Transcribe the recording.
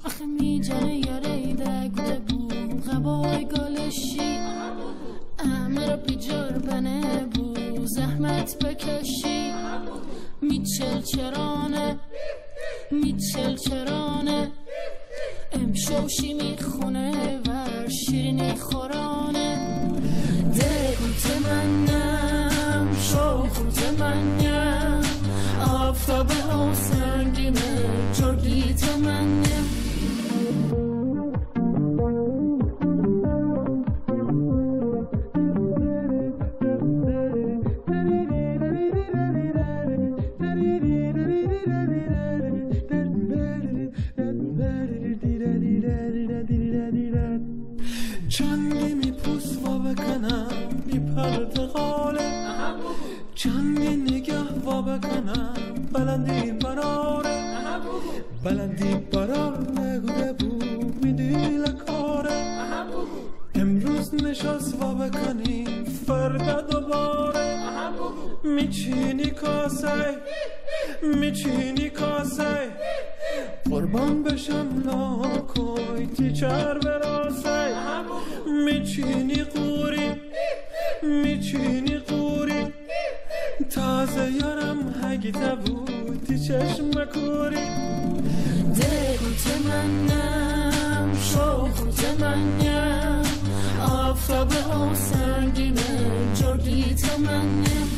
آخه میجانه یاریده گوده بو غبای گالشی امرا بیجار بنه بو زحمت بکشی میچل چرانه امشوشی میخونه و شیرینی خورانه دگوت منم شوخوت منم آفتاب ها سنگینه جرگیت منم چندی میپوس و بکنم میپرد غاله چندی نگه و بکنم بلندی برار نگوده بود میدی لکاره امروز نشست و بکنی فردا دوباره میچینی کاسه قربان بشم لاکوی تیچر براسه میچینی قوری تازه یارم هگیته بودی چشم کوری دگوت منم شوخوت منم آفتاب ها سنگینه جرگیت منم